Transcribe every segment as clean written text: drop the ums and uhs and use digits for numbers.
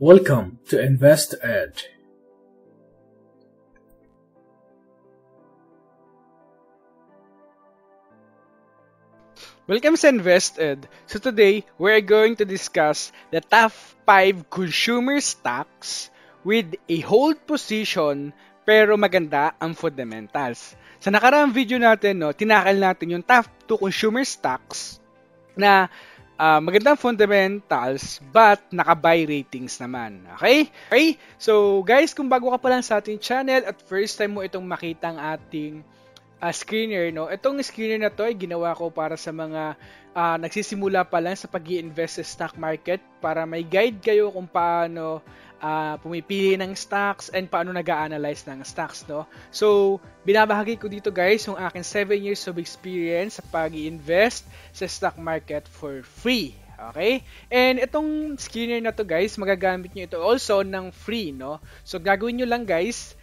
Welcome to InvestEd. Welcome sa InvestEd. So today, we're going to discuss the top 5 consumer stocks with a hold position pero maganda ang fundamentals. Sa nakaraang video natin, tinakal natin yung top 2 consumer stocks na magandang fundamentals but naka-buy ratings naman. Okay? So guys, kung bago ka pa lang sa ating channel at first time mo itong makita ang ating screener, itong screener na to ay ginawa ko para sa mga nagsisimula pa lang sa pag-i-invest sa stock market para may guide kayo kung paano pumipili ng stocks and paano nag-a-analyze ng stocks, So, binabahagi ko dito guys yung aking 7 years of experience sa pag-i-invest sa stock market for free. Okay? And itong screener na to guys, magagamit nyo ito also ng free, So, gagawin nyo lang guys,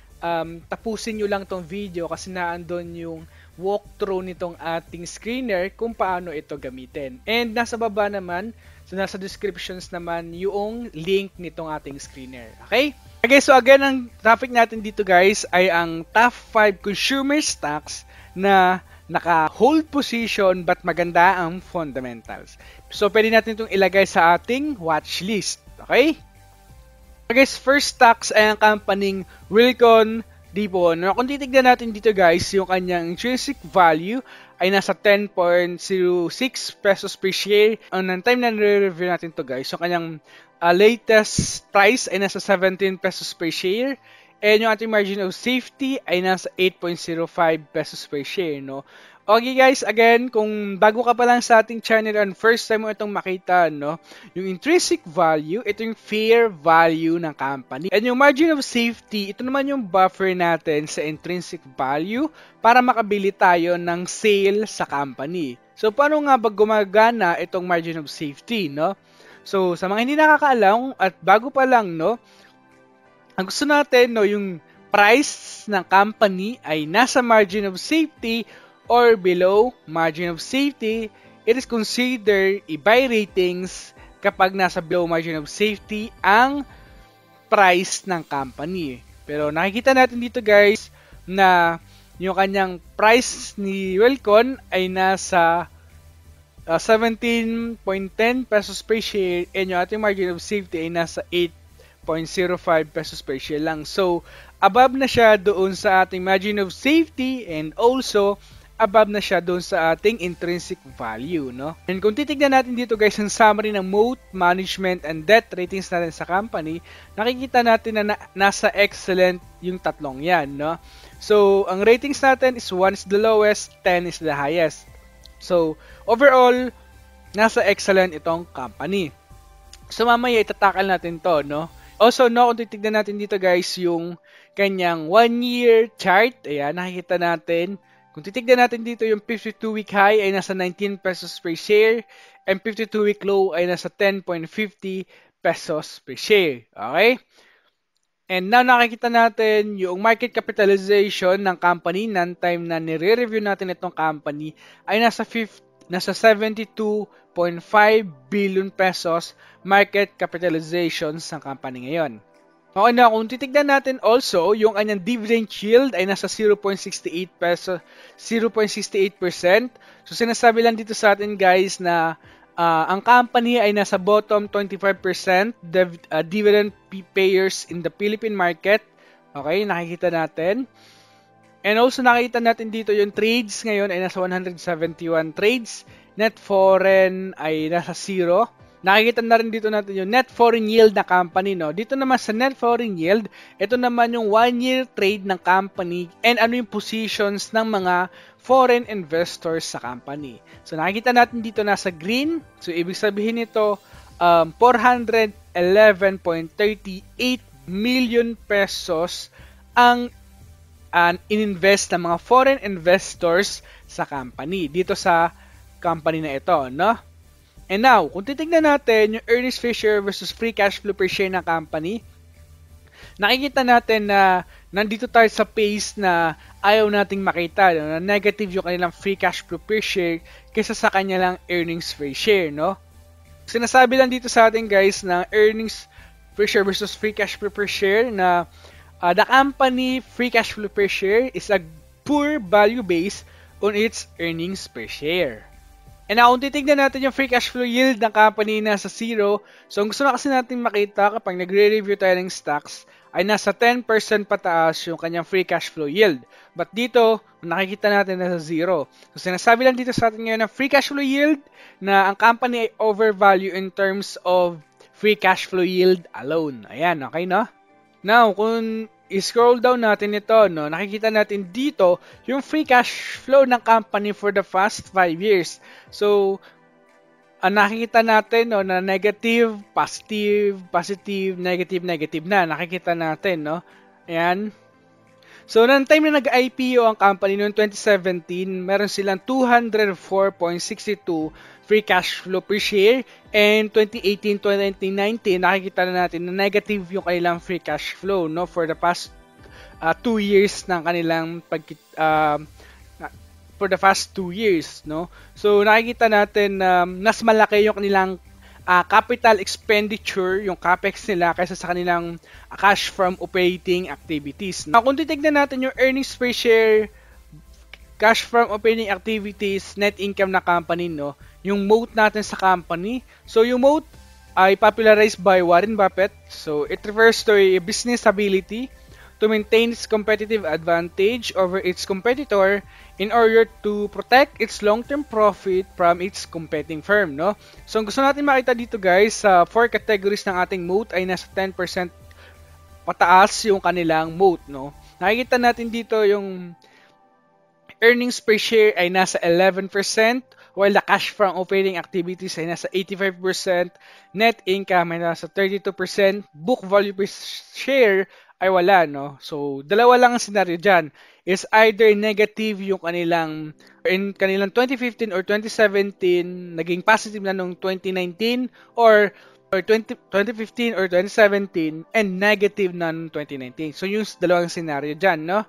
tapusin nyo lang tong video kasi naandun yung walkthrough nitong ating screener kung paano ito gamitin. And nasa baba naman, so nasa descriptions naman yung link nitong ating screener. Okay? Okay, so again, ang topic natin dito guys ay ang top 5 consumer stocks na naka-hold position but maganda ang fundamentals. So pwede natin itong ilagay sa ating watch list. Okay? Guys, first stocks ay ang companying Wilcon Depot. Kung titignan natin dito guys, yung kanyang intrinsic value ay nasa 10.06 pesos per share. Ang time na nire-review natin to guys, yung kanyang latest price ay nasa 17 pesos per share. And yung ating margin of safety ay nasa 8.05 pesos per share, Okay guys, again, kung bago ka pa lang sa ating channel and first time mo itong makita, yung intrinsic value, ito yung fair value ng company. And yung margin of safety, ito naman yung buffer natin sa intrinsic value para makabili tayo ng sale sa company. So, paano nga ba gumagana itong margin of safety, So, sa mga hindi nakakaalam at bago pa lang, ang gusto natin, yung price ng company ay nasa margin of safety or below margin of safety. It is considered a buy ratings kapag nasa below margin of safety ang price ng company. Pero nakikita natin dito guys na yung kanyang price ni Wilcon ay nasa 17.10 pesos per share and yung ating margin of safety ay nasa 8.05 pesos per share lang. So, above na siya doon sa ating margin of safety and also above na siya doon sa ating intrinsic value, And kung titignan natin dito guys ang summary ng moat, management, and debt ratings natin sa company, nakikita natin na nasa excellent yung tatlong yan, So, ang ratings natin is 1 is the lowest, 10 is the highest. So, overall, nasa excellent itong company. So, mamaya itatakal natin to, Also, kung titignan natin dito guys yung kanyang 1-year chart, ayan, nakikita natin. Kung titignan natin dito yung 52-week high ay nasa 19 pesos per share and 52-week low ay nasa 10.50 pesos per share. Okay? And now nakikita natin yung market capitalization ng company ng time na nire-review natin itong company ay nasa 72.5 billion pesos market capitalization ng company ngayon. Okay na, kung titignan natin also, yung kanyang dividend yield ay nasa 0.68%. So, sinasabi lang dito sa atin guys na ang company ay nasa bottom 25% dividend payers in the Philippine market. Okay, nakikita natin. And also, nakikita natin dito yung trades ngayon ay nasa 171 trades. Net foreign ay nasa 0. Nakikita na rin dito natin yung net foreign yield na company, Dito naman sa net foreign yield, ito naman yung 1-year trade ng company and ano yung positions ng mga foreign investors sa company. So, nakikita natin dito nasa green. So, ibig sabihin nito, 411.38 million pesos ang ininvest ng mga foreign investors sa company. Dito sa company na ito, And now, kung titignan natin yung earnings per share versus free cash flow per share ng company, nakikita natin na nandito tayo sa pace na ayaw nating makita, na negative yung kanilang free cash flow per share kaysa sa kanilang earnings per share, Sinasabi lang dito sa atin guys na earnings per share versus free cash flow per share na the company free cash flow per share is a poor value based on its earnings per share. And now, kung titignan natin yung free cash flow yield ng company nasa 0, so ang gusto na kasi natin makita kapag nagre-review tayo ng stocks ay nasa 10% pataas yung kanyang free cash flow yield. But dito, nakikita natin nasa 0. So sinasabi lang dito sa atin ngayon na free cash flow yield na ang company ay overvalue in terms of free cash flow yield alone. Ayan, okay no? Now, kung i-scroll down natin ito, no, nakikita natin dito yung free cash flow ng company for the past 5 years. So, nakikita natin no, na negative, positive, negative na. Nakikita natin, no? Ayan. So, noong time na nag-IPO ang company noong 2017, meron silang 204.62 free cash flow per share. And 2018-2019, nakikita na natin na negative yung kanilang free cash flow, no? For the past 2 years ng kanilang for the past 2 years, no? So, nakikita natin na mas malaki yung kanilang capital expenditure, yung capex nila kaysa sa kanilang cash from operating activities. Now, kung titignan natin yung earnings per share, cash from operating activities, net income na company, no? Yung moat natin sa company. So, yung moat ay popularized by Warren Buffett. So, it refers to a business ability to maintain its competitive advantage over its competitor in order to protect its long-term profit from its competing firm, no? So, ang gusto natin makita dito guys, sa 4 categories ng ating moat ay nasa 10% pataas yung kanilang moat, no? Nakikita natin dito yung earnings per share ay nasa 11%, while the cash from operating activities ay nasa 85%, net income ay nasa 32%, book value per share ay wala, no? So, dalawa lang ang scenario dyan. Is either negative yung kanilang, in kanilang 2015 or 2017, naging positive na nung 2019, or 2015 or 2017, and negative na nung 2019. So, yung dalawang scenario dyan, no?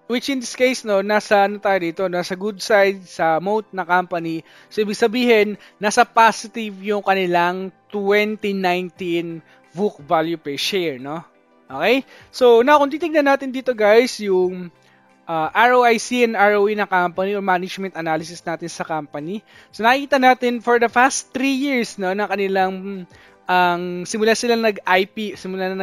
Which in this case, no, nasa ano tayo dito, nasa good side sa moat na company. So, ibig sabihin, nasa positive yung kanilang 2019 book value per share, no? Okay? So, now, kung titignan natin dito, guys, yung ROIC and ROE ng company or management analysis natin sa company. So, nakikita natin for the past 3 years, no, na kanilang simula na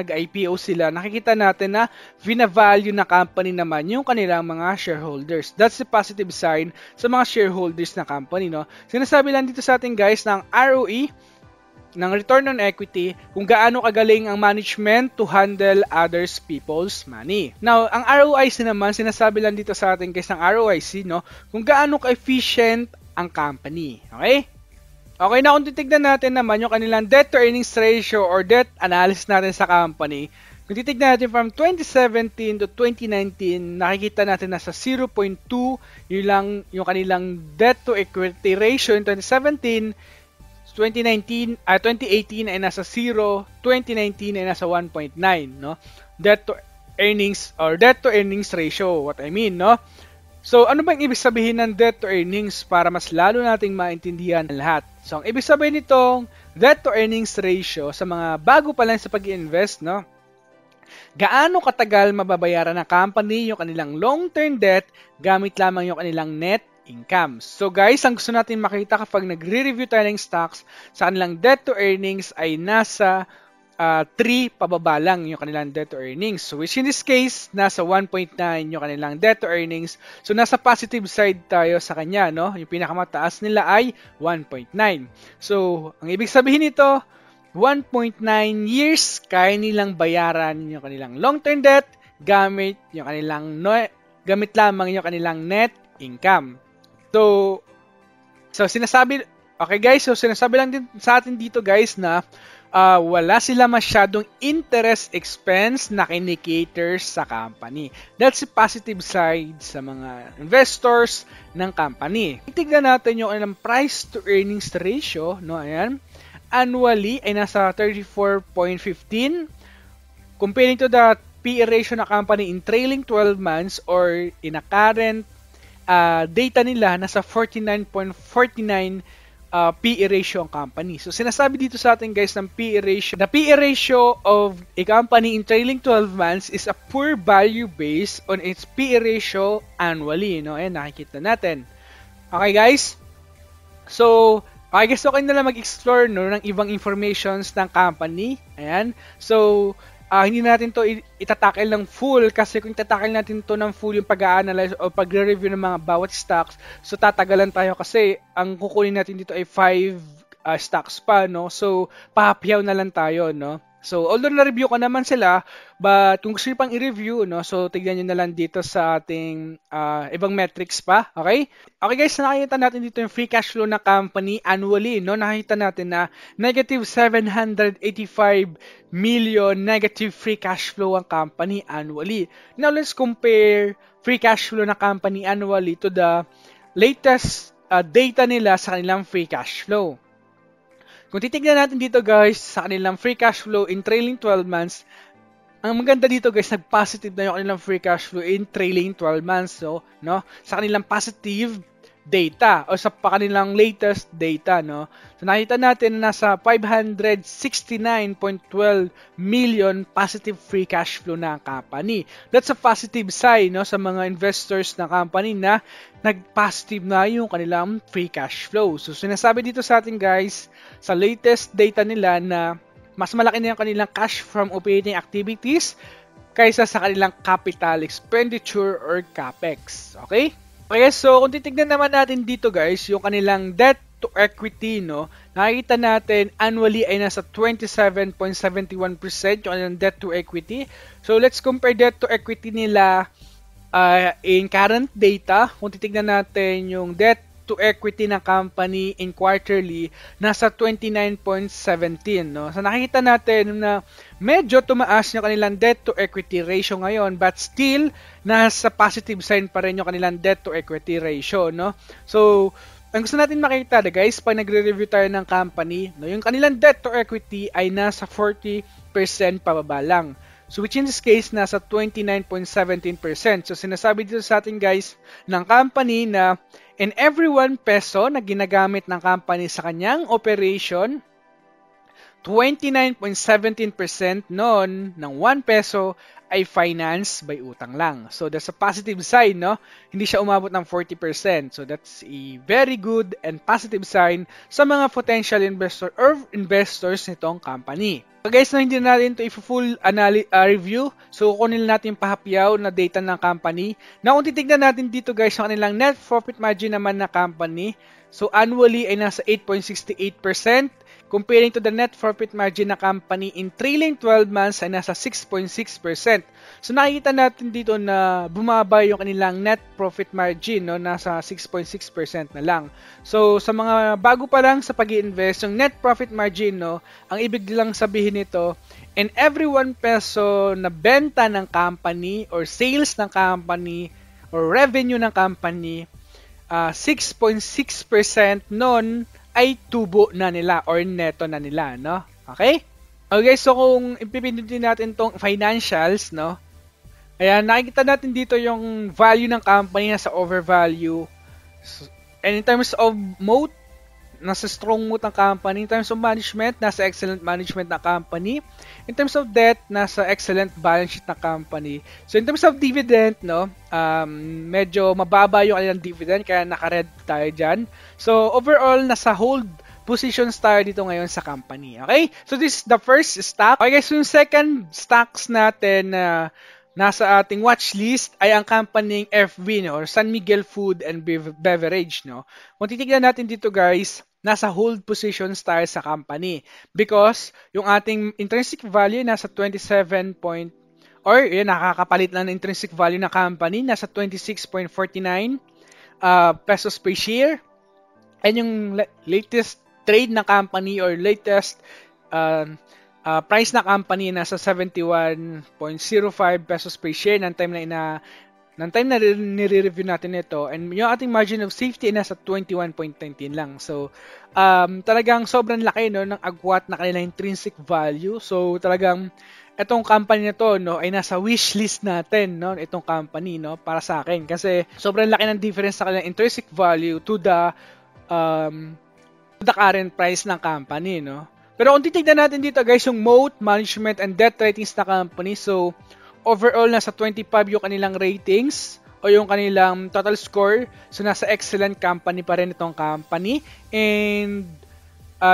nag-IPO sila, nakikita natin na vina-value na company naman yung kanilang mga shareholders. That's the positive sign sa mga shareholders na company, no? Sinasabi lang dito sa atin guys ng ROE, ng return on equity, kung gaano kagaling ang management to handle others people's money. Now, ang ROIC naman, sinasabi lang dito sa atin guys ng ROIC, no, kung gaano ka-efficient ang company. Okay? Okay, na kung titignan natin naman yung kanilang debt to earnings ratio or debt analysis natin sa company, kung titignan natin from 2017 to 2019, nakikita natin na sa 0.2, yun lang yung kanilang debt to equity ratio in 2017, 2018 ay nasa 0, 2019 ay nasa 1.9, no? Debt to earnings or debt to earnings ratio, what I mean, no? So, ano bang ibig sabihin ng debt to earnings para mas lalo nating maintindihan lahat? So, ang ibig sabihin nitong debt to earnings ratio sa mga bago pa lang sa pag-invest, no? Gaano katagal mababayaran ng company yung kanilang long-term debt gamit lamang yung kanilang net income. So guys, ang gusto natin makita kapag nagre-review tayo ng stocks, sa kanilang debt to earnings ay nasa 3 pababa lang yung kanilang debt to earnings. So which in this case, nasa 1.9 yung kanilang debt to earnings. So nasa positive side tayo sa kanya, no? Yung pinakamataas nila ay 1.9. So, ang ibig sabihin nito, 1.9 years kaya nilang bayaran yung kanilang long-term debt gamit lamang yung kanilang net income. So sinasabi lang din sa atin dito guys na wala sila masyadong interest expense na kinikaters sa company. That's the positive side sa mga investors ng company. Tignan natin yung kanilang price to earnings ratio, no? Ayan. Annually ay nasa 34.15 comparing to the PE ratio na company in trailing 12 months or in a current data nila nasa 49.49 PE ratio ang company. So sinasabi dito sa atin guys ng PE ratio. The PE ratio of a company in trailing 12 months is a poor value based on its PE ratio annually. No? Ayan, nakikita natin. Okay guys? So, I guess okay na lang mag-explore no, ng ibang informations ng company. Ayan. So, hindi natin to itatakil ng full kasi kung itatakil natin to ng full yung pag-a-analyze o pagre-review ng mga bawat stocks, so tatagalan tayo kasi ang kukunin natin dito ay 5 stocks pa, no? So, pahapyaw na lang tayo, no? So, although na-review ko naman sila, but kung gusto nyo pang i-review, no, so tignan nyo na lang dito sa ating ibang metrics pa, okay? Okay guys, nakikita natin dito yung free cash flow na company annually, no? Nakikita natin na negative 785 million negative free cash flow ang company annually. Now, let's compare free cash flow na company annually to the latest data nila sa kanilang free cash flow. Kung titignan natin dito guys sa kanilang free cash flow in trailing 12 months, ang maganda dito guys, nag-positive na yung kanilang free cash flow in trailing 12 months. So, no? Sa kanilang positive data o sa kanilang latest data, no? So, nakita natin na nasa 569.12 million positive free cash flow na company. That's a positive sign, no, sa mga investors na company na nag-positive na yung kanilang free cash flow. So, sinasabi dito sa atin guys, sa latest data nila na mas malaki na yung kanilang cash from operating activities kaysa sa kanilang capital expenditure or CAPEX. Okay? Okay, so kung titignan naman natin dito guys, yung kanilang debt to equity, no, nakikita natin annually ay nasa 27.71% yung kanilang debt to equity. So let's compare debt to equity nila in current data. Kung titignan natin yung debt to equity ng company in quarterly, nasa 29.17, no? So nakikita natin na medyo tumaas yung kanilang debt to equity ratio ngayon, but still nasa positive sign pa rin yung kanilang debt to equity ratio, no? So ang gusto natin makita guys, pag nagre-review tayo ng company, no, yung kanilang debt to equity ay nasa 40% pababa lang. So which in this case, nasa 29.17%. So sinasabi dito sa atin guys ng company na in every 1 peso na ginagamit ng company sa kanyang operation, 29.17% noon ng 1 peso ay financed by utang lang. So that's a positive sign, no? Hindi siya umabot ng 40%. So that's a very good and positive sign sa mga potential investor or investors nitong company. So guys, na hindi natin ito i-full review. So kunin natin pahapyaw na data ng company. Na kung titignan natin dito guys, ang kanilang net profit margin naman na company. So annually ay nasa 8.68%. Comparing to the net profit margin na company in trailing 12 months ay nasa 6.6%. So nakikita natin dito na bumaba yung kanilang net profit margin, no, nasa 6.6% na lang. So sa mga bago pa lang sa pag-i-invest, yung net profit margin, no, ang ibig lang sabihin nito, in every 1 peso na benta ng company or sales ng company or revenue ng company, 6.6% nun ay tubo na nila or neto na nila, no? Okay? Okay, so kung ipipindutin natin tong financials, no? Ayan, nakikita natin dito yung value ng company na sa overvalue. So, and in terms of moat, nasa strong moat ng company. In terms of management, nasa excellent management ng company. In terms of debt, nasa excellent balance sheet ng company. So in terms of dividend, no, medyo mababa yung kanilang dividend kaya naka-red tayo dyan. So overall, nasa hold positions tayo dito ngayon sa company. Okay? So this is the first stock. Okay guys, so yung second stocks natin na nasa ating watch list ay ang company FB, no, or San Miguel Food and Beverage, no. Kung titignan natin dito guys, nasa hold positions tayo sa company because yung ating intrinsic value nasa 27 point or yun, nakakapalit lang ng intrinsic value ng company, nasa 26.49 pesos per share, and yung latest trade na company or latest price na company nasa 71.05 pesos per share ng time na nire-review natin ito, and yung ating margin of safety ay nasa 21.19 lang. So talagang sobrang laki, no, ng agwat na kanilang intrinsic value. So talagang itong company na to, no, ay nasa wish list natin, no, itong company, no, para sa akin kasi sobrang laki ng difference sa kanilang intrinsic value to the the current price ng company, no? Pero kung titignan natin dito guys, yung moat, management, and debt ratings na company, so overall nasa 25 yung kanilang ratings o yung kanilang total score. So nasa excellent company pa rin itong company. And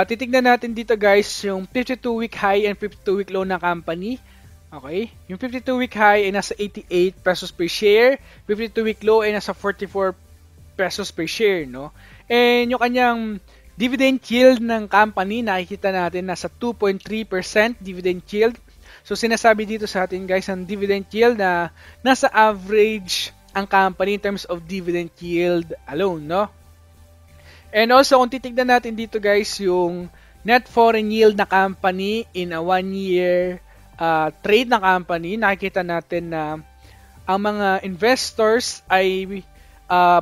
titignan natin dito guys yung 52-week high and 52-week low na company. Okay? Yung 52-week high ay nasa 88 pesos per share, 52-week low ay nasa 44 pesos per share, no? And yung kanyang dividend yield ng company, nakikita natin nasa 2.3% dividend yield. So sinasabi dito sa atin guys ang dividend yield na nasa average ang company in terms of dividend yield alone, no? And also kung titignan natin dito guys yung net foreign yield na company in a 1-year trade na company, nakikita natin na ang mga investors ay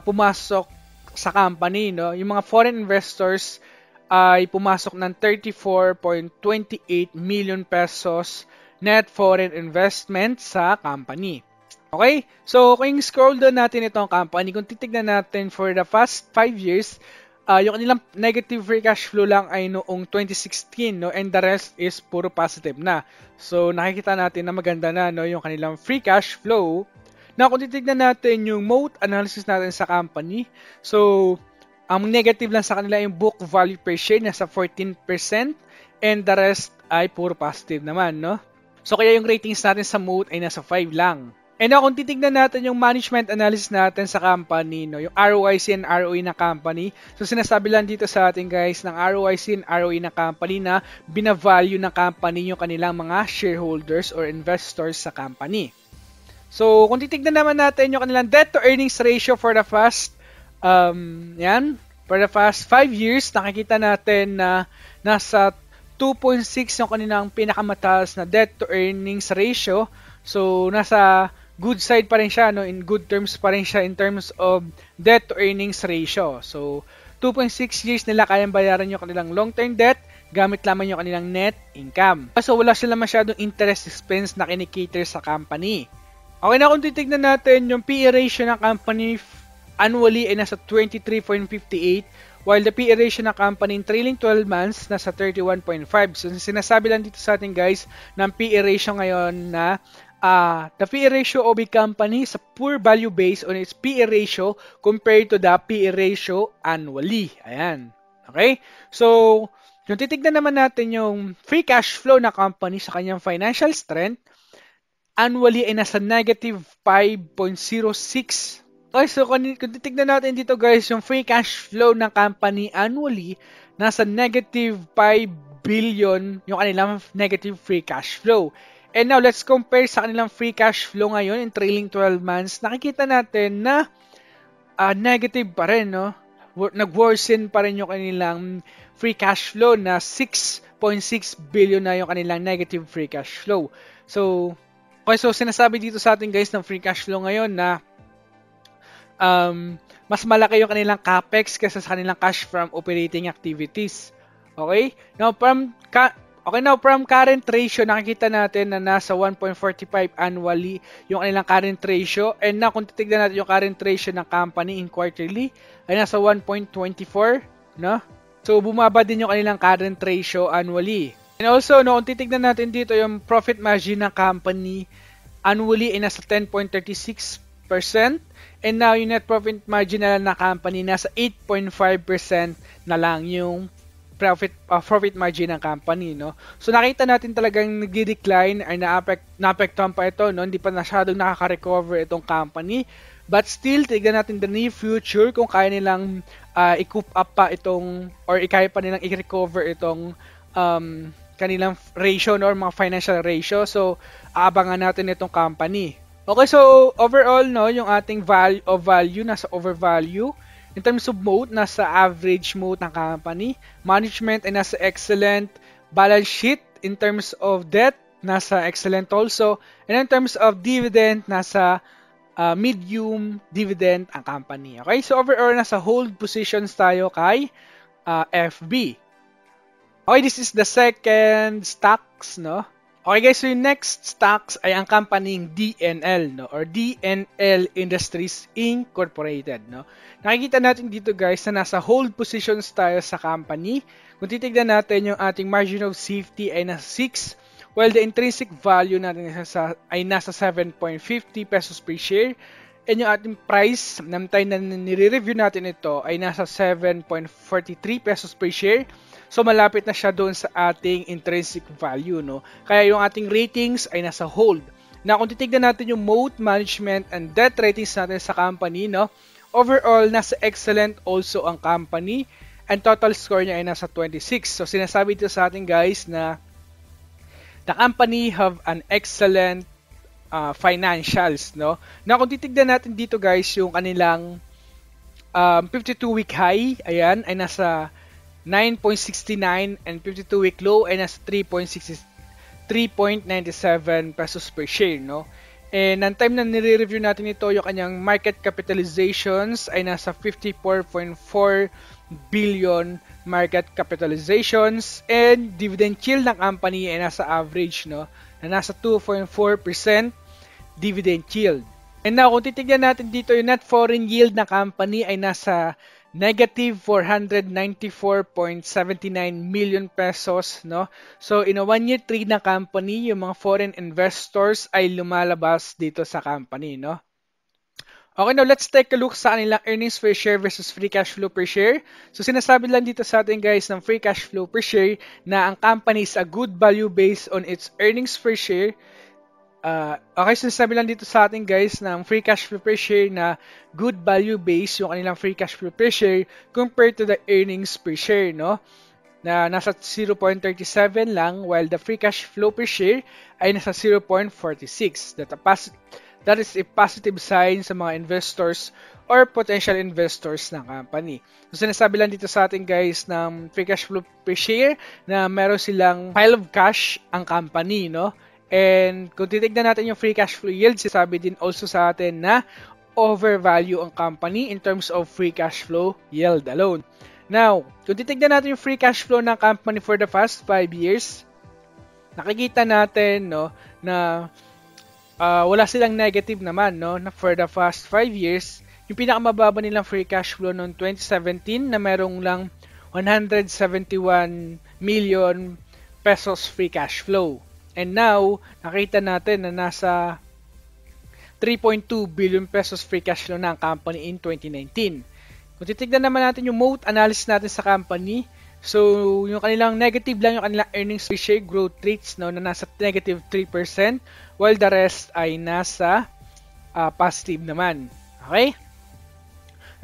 pumasok sa company, no? Yung mga foreign investors ay pumasok ng 34.28 million pesos net foreign investment sa company. Okay? So, kung scroll down natin itong company, kung titignan natin for the past 5 years, yung kanilang negative free cash flow lang ay noong 2016, no? And the rest is puro positive na. So, nakikita natin na maganda na, no? Yung kanilang free cash flow. Na kung titignan natin yung moat analysis natin sa company, so ang negative lang sa kanila yung book value per share nasa 14% and the rest ay puro positive naman, no? So kaya yung ratings natin sa moat ay nasa 5 lang. And now, kung titignan natin yung management analysis natin sa company, no, yung ROIC and ROE na company, so sinasabi lang dito sa atin guys ng ROIC and ROE na company na binavalue ng company yung kanilang mga shareholders or investors sa company. So, kung titignan naman natin yung kanilang debt to earnings ratio for the past 5 years, nakikita natin na nasa 2.6 yung kanilang pinakamataas na debt to earnings ratio. So, nasa good side pa rin siya, no? In good terms pa rin siya in terms of debt to earnings ratio. So, 2.6 years nila kayang bayaran yung kanilang long-term debt gamit lamang yung kanilang net income. So, wala sila masyadong interest expense na kinikater sa company. Okay na kung titignan natin yung PE ratio ng company annually ay nasa 23.58 while the PE ratio ng company in trailing 12 months nasa 31.5. So sinasabi lang dito sa atin guys ng PE ratio ngayon na the PE ratio of a company is a poor value based on its PE ratio compared to the PE ratio annually. Ayan. Okay? So, yung titignan naman natin yung free cash flow na company sa kanyang financial strength, annually ay nasa negative 5.06. Okay, so kung titignan natin dito guys, yung free cash flow ng company annually, nasa negative 5 billion yung kanilang negative free cash flow. And now, let's compare sa kanilang free cash flow ngayon in trailing 12 months. Nakikita natin na negative pa rin, no? Nag-worsen pa rin yung kanilang free cash flow na 6.6 billion na yung kanilang negative free cash flow. Okay, so sinasabi dito sa atin guys ng free cash flow ngayon na mas malaki yung kanilang capex kaysa sa kanilang cash from operating activities. Okay? Now from current ratio, nakikita natin na nasa 1.45 annually yung kanilang current ratio. And now kung titignan natin yung current ratio ng company in quarterly ay nasa 1.24, no? So bumaba din yung kanilang current ratio annually. And also, no, kung titignan natin dito yung profit margin ng company, annually ay nasa 10.36%. And now, yung net profit margin na lang ng company, nasa 8.5% na lang yung profit margin ng company, no? So, nakita natin talagang nag-decline ay na-apektuhan pa ito, no? Hindi pa masyadong nakaka-recover itong company. But still, tignan natin the near future kung kaya nilang i-coop up pa itong, or kaya pa nilang i-recover itong kanilang ratio or mga financial ratio. So, aabangan natin itong company. Okay, so overall, no, yung ating value nasa overvalue. In terms of moat, nasa average moat ng company. Management ay nasa excellent. Balance sheet in terms of debt, nasa excellent also. And in terms of dividend, nasa medium dividend ang company. Okay, so overall, nasa hold positions tayo kay FB. Okay, this is the second stocks, no, Okay guys, so yung next stocks ay ang company DNL, no, or DNL Industries Incorporated, no. Nakikita natin dito guys na nasa hold positions tayo sa company. Kung titignan natin yung ating margin of safety ay nasa 6, while the intrinsic value natin ay nasa 7.50 pesos per share. And yung ating price, ng time na nire-review natin ito ay nasa 7.43 pesos per share. So malapit na siya doon sa ating intrinsic value, no. Kaya yung ating ratings ay nasa hold. Na kung titignan natin yung moat management and debt ratings natin sa company, no, overall nasa excellent also ang company and total score niya ay nasa 26. So sinasabi dito sa atin guys na the company have an excellent financials, no. Na kung titignan natin dito guys yung kanilang 52-week high, ayan, ay nasa 9.69 and 52-week low ay nasa 3.97 pesos per share, no? And ang time na nire-review natin ito, yung kanyang market capitalizations ay nasa 54.4 billion market capitalizations and dividend yield ng company ay nasa average, no? Na nasa 2.4% dividend yield. And now, kung titignan natin dito, yung net foreign yield ng company ay nasa negative 494.79 million pesos, no? So, in a 1-year trade na company, yung mga foreign investors ay lumalabas dito sa company, no? Okay, now let's take a look sa kanilang earnings per share versus free cash flow per share. So, sinasabi lang dito sa atin guys ng free cash flow per share na ang company is a good value based on its earnings per share. Okay, so sabi lang dito sa atin guys ng free cash flow per share na good value base yung kanilang free cash flow per share compared to the earnings per share, no? Na nasa 0.37 lang while the free cash flow per share ay nasa 0.46. That is a positive sign sa mga investors or potential investors ng company. So sinasabi lang dito sa atin guys ng free cash flow per share na meron silang pile of cash ang company, no? And kung titignan natin yung free cash flow yield, sinasabi din also sa atin na overvalue ang company in terms of free cash flow yield alone. Now, kung titignan natin yung free cash flow ng company for the past 5 years, nakikita natin, no, na wala silang negative naman, no, na for the past 5 years. Yung pinakamababa nilang free cash flow noong 2017 na merong lang 171 million pesos free cash flow. And now, nakita natin na nasa 3.2 billion pesos free cash flow na ang company in 2019. Kung titignan naman natin yung moat analysis natin sa company, so yung kanilang negative lang yung kanilang earnings per share growth rates, no, na nasa negative 3%, while the rest ay nasa positive naman. Okay?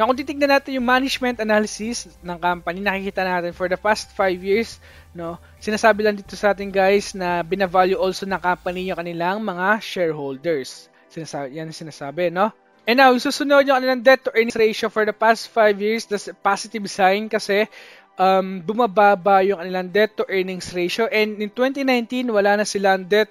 Now, kung titignan natin yung management analysis ng company, nakikita natin for the past 5 years, no, sinasabi lang dito sa atin guys na binavalue also ng company yung kanilang mga shareholders. Sinasabi, no? And now, susunod yung kanilang debt to earnings ratio for the past 5 years. That's a positive sign kasi bumababa yung kanilang debt to earnings ratio. And in 2019, wala na silang debt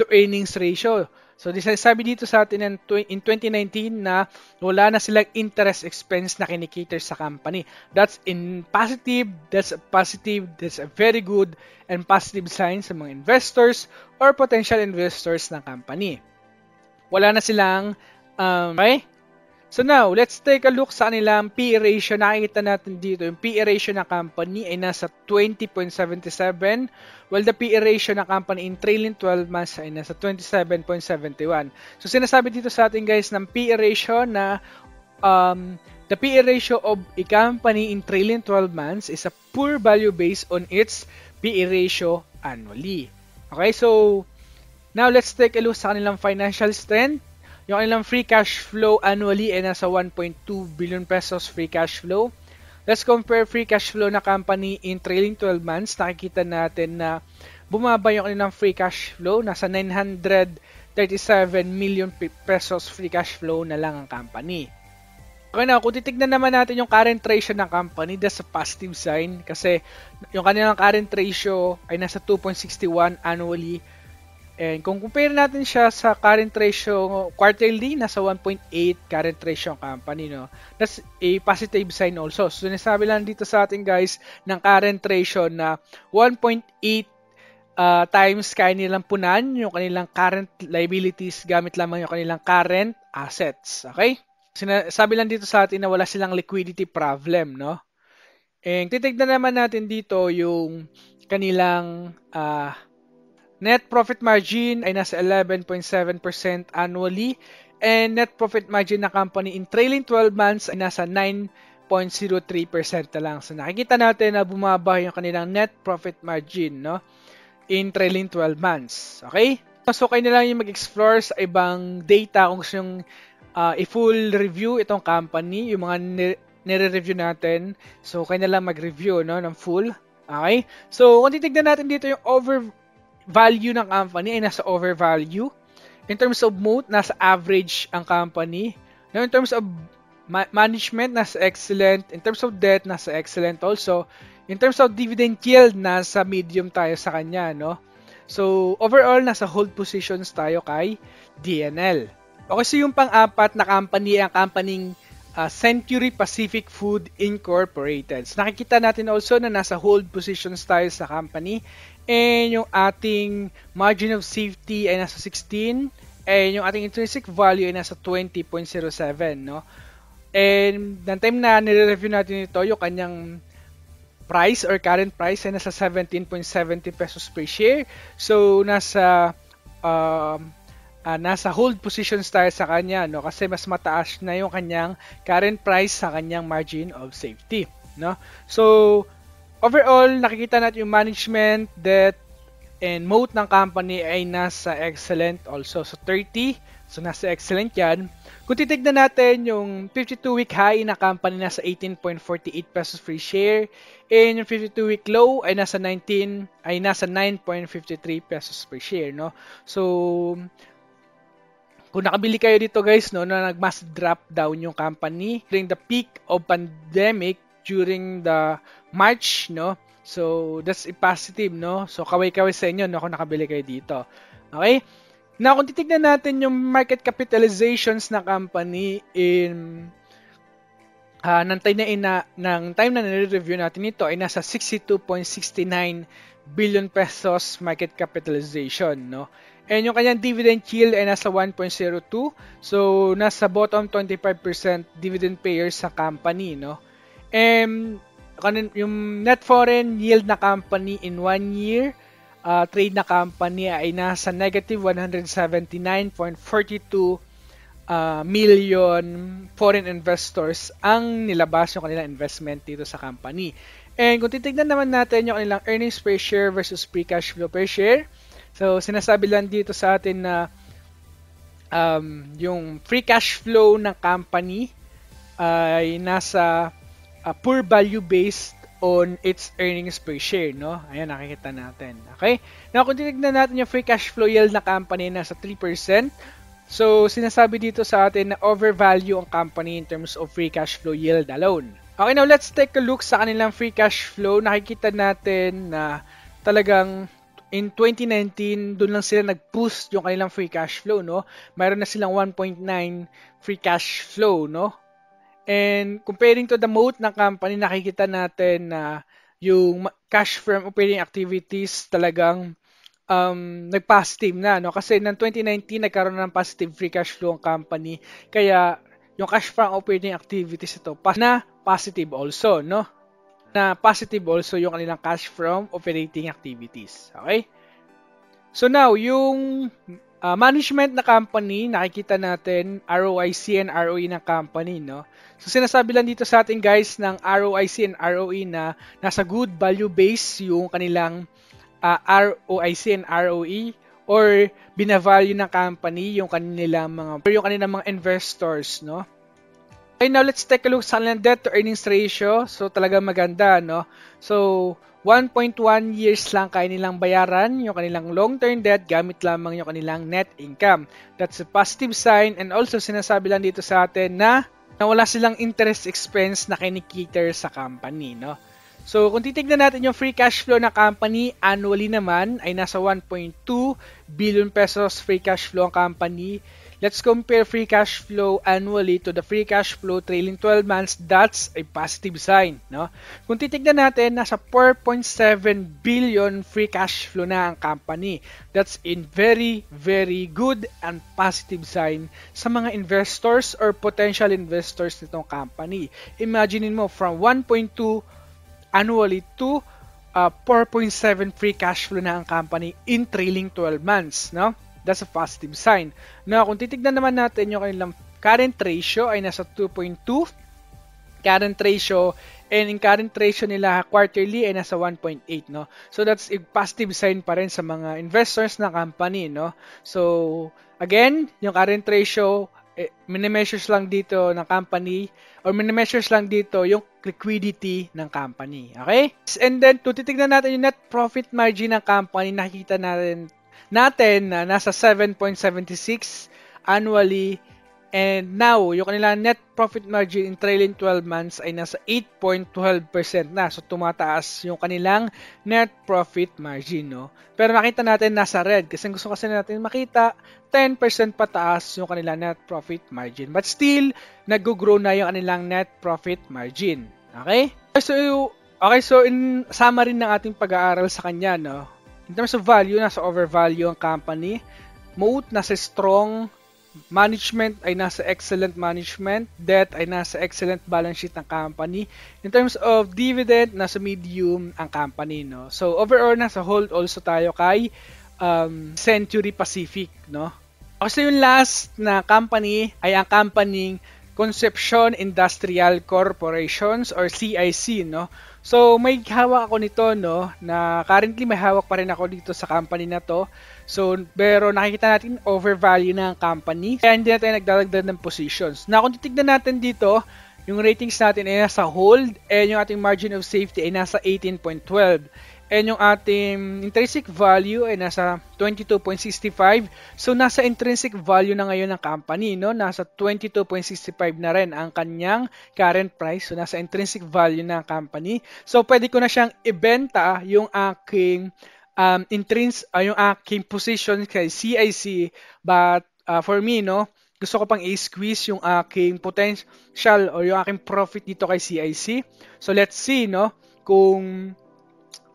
to earnings ratio. So, sabi dito sa atin in 2019 na wala na silang interest expense na kinikater sa company. That's a very good and positive sign sa mga investors or potential investors ng company. Wala na silang, okay? So now, let's take a look sa kanilang PE ratio. Nakikita natin dito, yung PE ratio ng company ay nasa 20.77, while the PE ratio ng company in trailing 12 months ay nasa 27.71. So sinasabi dito sa atin guys ng PE ratio na the PE ratio of a company in trailing 12 months is a poor value based on its PE ratio annually. Okay, so now let's take a look sa kanilang financial strength. Yung kanilang free cash flow annually ay nasa 1.2 billion pesos free cash flow. Let's compare free cash flow na company in trailing 12 months. Nakikita natin na bumaba yung kanilang free cash flow. Nasa 937 million pesos free cash flow na lang ang company. Okay na, kung titignan naman natin yung current ratio ng company, that's a positive sign kasi yung kanilang current ratio ay nasa 2.61 annually. And kung compare natin siya sa current ratio quarterly, nasa 1.8 current ratio ang company, no? That's a positive sign also. So, sinasabi lang dito sa atin guys ng current ratio na 1.8 times kanilang punan yung kanilang current liabilities gamit lamang yung kanilang current assets. Okay? Sabi lang dito sa atin na wala silang liquidity problem, no? And titignan naman natin dito yung kanilang net profit margin ay nasa 11.7% annually, and net profit margin ng company in trailing 12 months ay nasa 9.03% na lang. So nakikita natin na bumaba yung kanilang net profit margin, no, in trailing 12 months. Okay? So kayo na lang yung mag-explore sa ibang data kung gusto yung i-full review itong company, yung mga nire-review natin. So kayo na lang mag-review, no, ng full. Okay? So kung titignan natin dito yung overvalue ng company ay nasa overvalue. In terms of moat, nasa average ang company. Now, in terms of management, nasa excellent. In terms of debt, nasa excellent also. In terms of dividend yield, nasa medium tayo sa kanya, no? So, overall, nasa hold positions tayo kay DNL. Okay, so yung pang-apat na company, ang companying Century Pacific Food Incorporated. So, nakikita natin also na nasa hold positions tayo sa company. And yung ating margin of safety ay nasa 16. And yung ating intrinsic value ay nasa 20.07, no? And the time na nire-review natin ito, yung kanyang price or current price ay nasa 17.70 pesos per share. So, nasa hold positions tayo sa kanya, no? Kasi mas mataas na yung kanyang current price sa kanyang margin of safety, no? So, overall, nakikita natin yung management, debt, and moat ng company ay nasa excellent also. So, 30. So, nasa excellent yan. Kung titignan natin yung 52-week high na company nasa 18.48 pesos per share. And yung 52-week low ay nasa 9.53 pesos per share, no? So, kung nakabili kayo dito guys, no, na nag-mass drop down yung company during the peak of pandemic during the March, no? So, that's a positive, no? So, kaway-kaway sa inyo, no, kung nakabili kayo dito. Okay? Now, kung titignan natin yung market capitalizations na company in ng time na nire-review natin ito ay nasa 62.69 billion pesos market capitalization, no? And yung kanyang dividend yield ay nasa 1.02. So, nasa bottom 25% dividend payers sa company, no? And yung net foreign yield na company in 1 year, trade na company ay nasa negative 179.42 million foreign investors ang nilabas yung kanilang investment dito sa company. And kung titignan naman natin yung kanilang earnings per share versus free cash flow per share, so sinasabi lang dito sa atin na yung free cash flow ng company ay nasa poor value based on its earnings per share, no? Ayan, nakikita natin. Okay? Now, kung titignan natin yung free cash flow yield na company nasa 3%, so sinasabi dito sa atin na overvalue ang company in terms of free cash flow yield alone. Okay, now let's take a look sa kanilang free cash flow. Nakikita natin na talagang in 2019, doon lang sila nag-boost yung kanilang free cash flow, no? Mayroon na silang 1.9 free cash flow, no? And comparing to the moat ng company, nakikita natin na yung cash from operating activities talagang nag-positive na, no? Kasi ng 2019, nagkaroon na ng positive free cash flow ang company. Kaya yung cash from operating activities ito, na positive also, no? Na positive also yung kanilang cash from operating activities. Okay? So now, yung management na company, nakikita natin ROIC and ROE ng company, no? So sinasabi lang dito sa atin guys ng ROIC and ROE na nasa good value base yung kanilang ROIC and ROE, or binavalue ng company yung kanilang mga investors, no? Okay, now let's take a look sa kanilang debt to earnings ratio. So talaga maganda, no? So 1.1 years lang kaya nilang bayaran yung kanilang long-term debt gamit lamang yung kanilang net income. That's a positive sign, and also sinasabi lang dito sa atin na wala silang interest expense na kinikiter sa company, no? So, kung titignan natin yung free cash flow ng company, annually naman ay nasa 1.2 billion pesos free cash flow ang company. Let's compare free cash flow annually to the free cash flow trailing 12 months. That's a positive sign, no? Kung titignan natin, nasa 4.7 billion free cash flow na ang company. That's in very, very good and positive sign sa mga investors or potential investors nitong company. Imagine mo, from 1.2 annually to 4.7 free cash flow na ang company in trailing 12 months, no? That's a positive sign. Now, kung titignan naman natin yung kanilang current ratio ay nasa 2.2 current ratio, and in current ratio nila quarterly ay nasa 1.8, no? So that's a positive sign pa rin sa mga investors na company, no? So again, yung current ratio minimeasures lang dito ng company or minimeasures lang dito yung liquidity ng company. Okay? And then, kung titignan natin yung net profit margin ng company, nakikita natin na nasa 7.76 annually, and now yung kanilang net profit margin in trailing 12 months ay nasa 8.12% na. So tumataas yung kanilang net profit margin, no? Pero nakita natin nasa red kasi gusto kasi natin makita 10% pataas yung kanilang net profit margin. But still, nag-grow na yung kanilang net profit margin. Okay? So in summary ng ating pag-aaral sa kanya, no? In terms of value, nasa overvalue ang company. Moat, nasa strong. Management ay nasa excellent management. Debt ay nasa excellent balance sheet ng company. In terms of dividend, nasa medium ang company, no? So overall, nasa hold also tayo kay Century Pacific, no? Kasi yung last na company ay ang company Concepcion Industrial Corporations or CIC, no? So, may hawak ako nito, no, na currently may hawak pa rin ako dito sa company na to. So, pero nakikita natin overvalue na ang company. Kaya hindi natin nagdadagdag ng positions. Na kung titignan natin dito, yung ratings natin ay nasa hold and yung ating margin of safety ay nasa 18.12. And yung ating intrinsic value ay nasa 22.65. So, nasa intrinsic value na ngayon ng company, no? Nasa 22.65 na rin ang kanyang current price. So, nasa intrinsic value ng company. So, pwede ko na siyang ibenta yung aking yung aking position kay CIC. But, for me, no? Gusto ko pang i-squeeze yung aking potential o yung aking profit dito kay CIC. So, let's see, no? Kung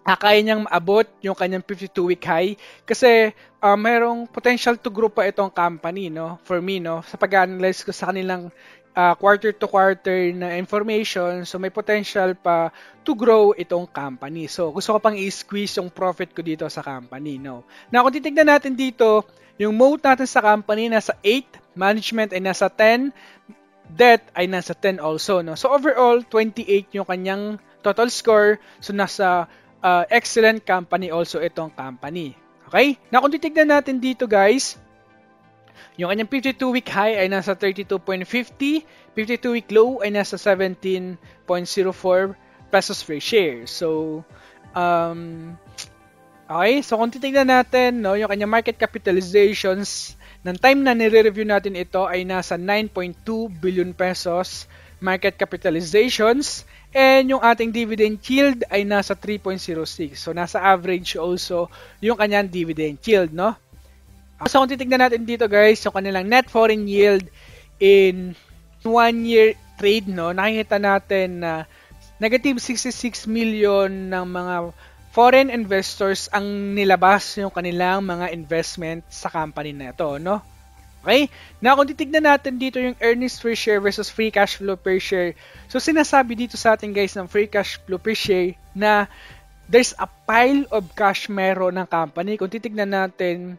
kaya niyang maabot yung kanyang 52-week high kasi merong potential to grow pa itong company, no? For me, no? Sa pag-analyze ko sa kanilang quarter to quarter na information, so may potential pa to grow itong company. So, gusto ko pang i-squeeze yung profit ko dito sa company, no? Now, kung titignan natin dito, yung moat natin sa company nasa 8, management ay nasa 10, debt ay nasa 10 also, no? So, overall, 28 yung kanyang total score. So, nasa excellent company also itong company. Okay? Na kung titignan natin dito, guys, yung kanyang 52-week high ay nasa 32.50, 52-week low ay nasa 17.04 pesos per share. So, okay, so kung titignan natin, no, yung kanyang market capitalizations ng time na nire-review natin ito ay nasa 9.2 billion pesos market capitalizations, and yung ating dividend yield ay nasa 3.06. So, nasa average also yung kanyang dividend yield, no? So, kung titignan natin dito, guys, yung kanilang net foreign yield in 1 year trade, no, nakikita natin na negative 66 million ng mga foreign investors ang nilabas yung kanilang mga investment sa company na ito, no? Okay? Na kung titignan natin dito yung earnings per share versus free cash flow per share. So, sinasabi dito sa atin, guys, ng free cash flow per share na there's a pile of cash meron ng company. Kung titignan natin,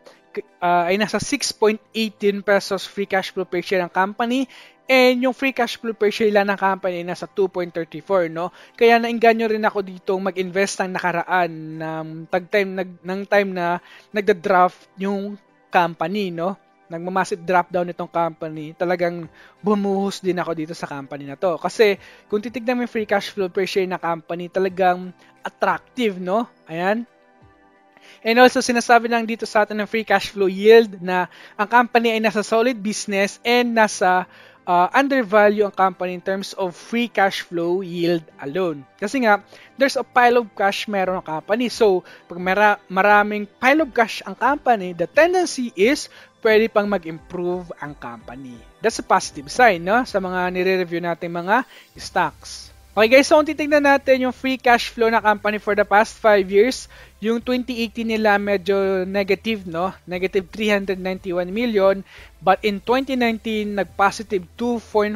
ay nasa 6.18 pesos free cash flow per share ng company. And yung free cash flow per share lang ng company ay nasa 2.34, no? Kaya nainganyo rin ako dito mag-invest ng nakaraan ng time na nagda-draft yung company, no? Nagmamassive drop down itong company, talagang bumuhos din ako dito sa company na to. Kasi kung titignan mo yung free cash flow per share na company, talagang attractive, no? Ayan. And also, sinasabi lang dito sa atin ng free cash flow yield na ang company ay nasa solid business and nasa undervalue ang company in terms of free cash flow yield alone. Kasi nga, there's a pile of cash meron ang company. So, pag maraming pile of cash ang company, the tendency is pwede pang mag-improve ang company. That's a positive sign, no? Sa mga nire-review natin mga stocks. Okay guys, so kung titignan natin yung free cash flow na company for the past 5 years, yung 2018 nila medyo negative, no? Negative 391 million, but in 2019, nag-positive 2.4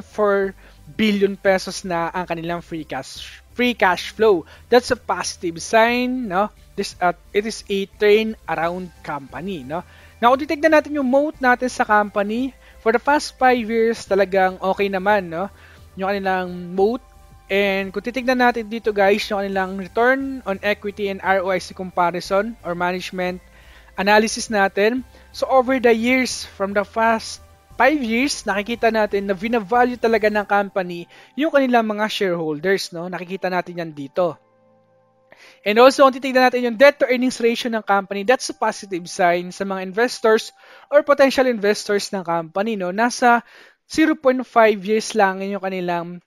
billion pesos na ang kanilang free cash flow. That's a positive sign, no? It is a turnaround company, no? Now, kung titignan natin yung moat natin sa company, for the past 5 years, talagang okay naman, no? Yung kanilang moat. And kung titignan natin dito guys, yung kanilang return on equity and ROIC comparison or management analysis natin. So over the years, from the past 5 years, nakikita natin na vina-value talaga ng company yung kanilang mga shareholders, no? Nakikita natin yan dito. And also, kung titignan natin yung debt to earnings ratio ng company, that's a positive sign sa mga investors or potential investors ng company, no? Nasa 0.5 years lang yung kanilang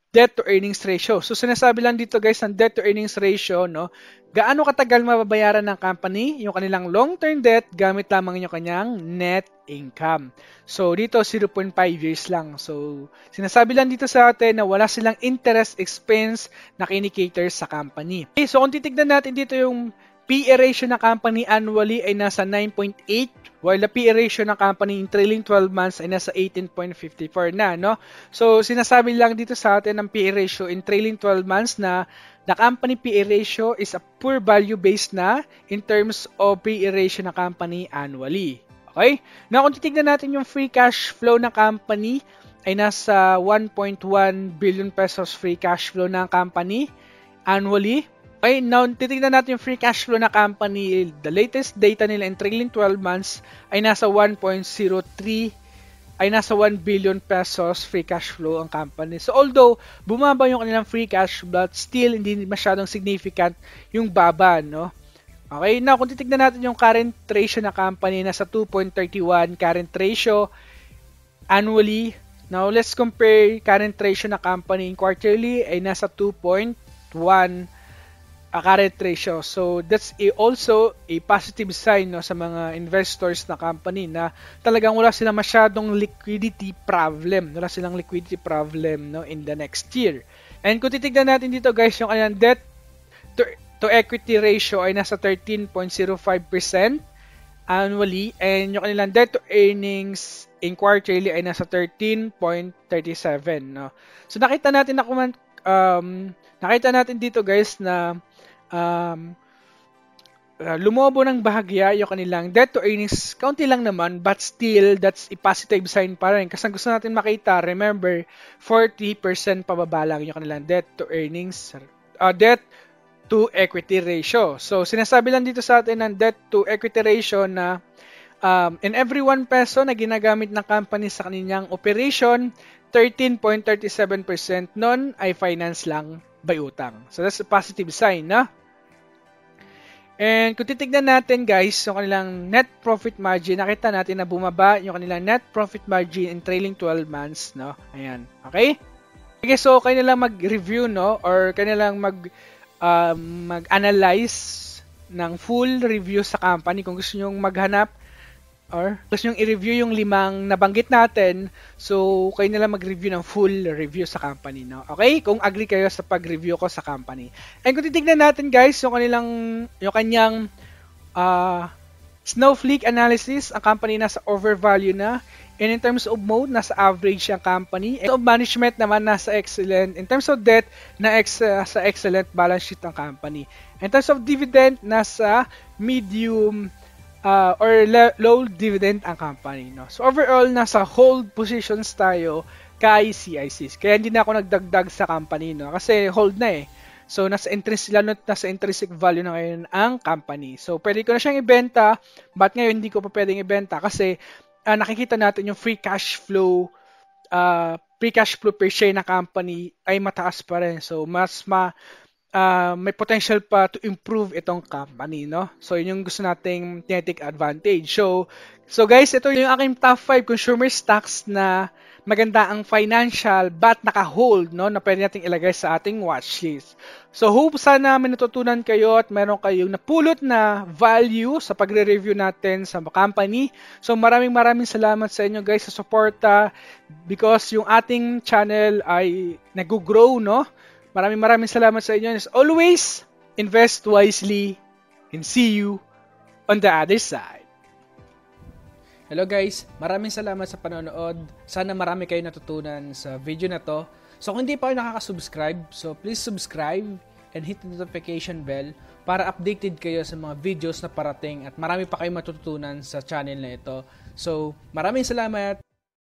debt to earnings ratio. So sinasabi lang dito guys ng debt to earnings ratio, no? Gaano katagal mababayaran ng company yung kanilang long-term debt gamit lamang yung kanyang net income. So dito 0.5 years lang. So sinasabi lang dito sa atin na wala silang interest expense na kinikater sa company. Okay, so kung titignan natin dito yung PE ratio ng company annually ay nasa 9.8 while the PE ratio ng company in trailing 12 months ay nasa 18.54 na, no? So, sinasabi lang dito sa atin ng PE ratio in trailing 12 months na the company PE ratio is a poor value based na in terms of PE ratio ng company annually. Okay? Now, kung titignan natin yung free cash flow ng company ay nasa 1.1 billion pesos free cash flow ng company annually. Okay, now titignan natin yung free cash flow na company. The latest data nila in trailing 12 months ay nasa 1.03 ay nasa 1 billion pesos free cash flow ang company. So although bumaba yung kanilang free cash flow, but still hindi masyadong significant yung baba, no? Okay, now kung titignan natin yung current ratio na company nasa 2.31 current ratio annually. Now let's compare current ratio na company in quarterly ay nasa 2.1 current ratio. So that's also a positive sign, no, sa mga investors na company na talagang wala silang masyadong liquidity problem. Wala silang liquidity problem, no, in the next year. And kung titignan natin dito guys, yung kanilang debt to equity ratio ay nasa 13.05% annually and yung kanilang debt to earnings in quarterly ay nasa 13.37, no. So nakita natin dito guys na lumobo ng bahagya yung kanilang debt to earnings, kaunti lang naman, but still that's a positive sign pa rin kasi gusto natin makita, remember 40% pababa lang yung kanilang debt to earnings, debt to equity ratio. So sinasabi lang dito sa atin ng debt to equity ratio na in every 1 peso na ginagamit ng company sa kanilang operation, 13.37% nun ay finance lang by utang. So that's a positive sign, na? And kung titignan natin guys, yung kanilang net profit margin, nakita natin na bumaba yung kanilang net profit margin in trailing 12 months, no? Ayan. Okay? Okay, so kayo na lang mag-review, no? Or kayo na lang mag-analyze ng full review sa company kung gusto nyo maghanap or gusto nyo i-review yung 5 nabanggit natin. So, kayo na lang mag-review ng full review sa company, no? Okay? Kung agree kayo sa pag-review ko sa company. And kung titignan natin guys, yung kanyang snowflake analysis, ang company nasa overvalue na. And in terms of mode, nasa average ang company. In terms of management naman, nasa excellent. In terms of debt, sa excellent balance sheet ang company. In terms of dividend, nasa medium or low dividend ang company, no? So overall, nasa hold positions tayo kay CICs. Kaya hindi na ako nagdagdag sa company, no? Kasi hold na eh. So nasa intrinsic value na ngayon ang company. So pwede ko na siyang ibenta, but ngayon hindi ko pa pwedeng ibenta kasi nakikita natin yung free cash flow per share na company ay mataas pa rin. So may potential pa to improve itong company, no? So yun yung gusto nating take advantage. So guys, ito yung aking top 5 consumer stocks na maganda ang financial but naka-hold, no, na pwede nating ilagay sa ating watchlist. So hope sana may natutunan kayo at meron kayong napulot na value sa pagre-review natin sa company. So maraming salamat sa inyo guys sa suporta because yung ating channel ay nag-grow, no. Maraming salamat sa inyo. As always, invest wisely and see you on the other side. Hello guys, maraming salamat sa panonood. Sana marami kayo natutunan sa video na to. So kung hindi pa kayo nakaka-subscribe, so please subscribe and hit the notification bell para updated kayo sa mga videos na parating at marami pa kayong matututunan sa channel na ito. So maraming salamat.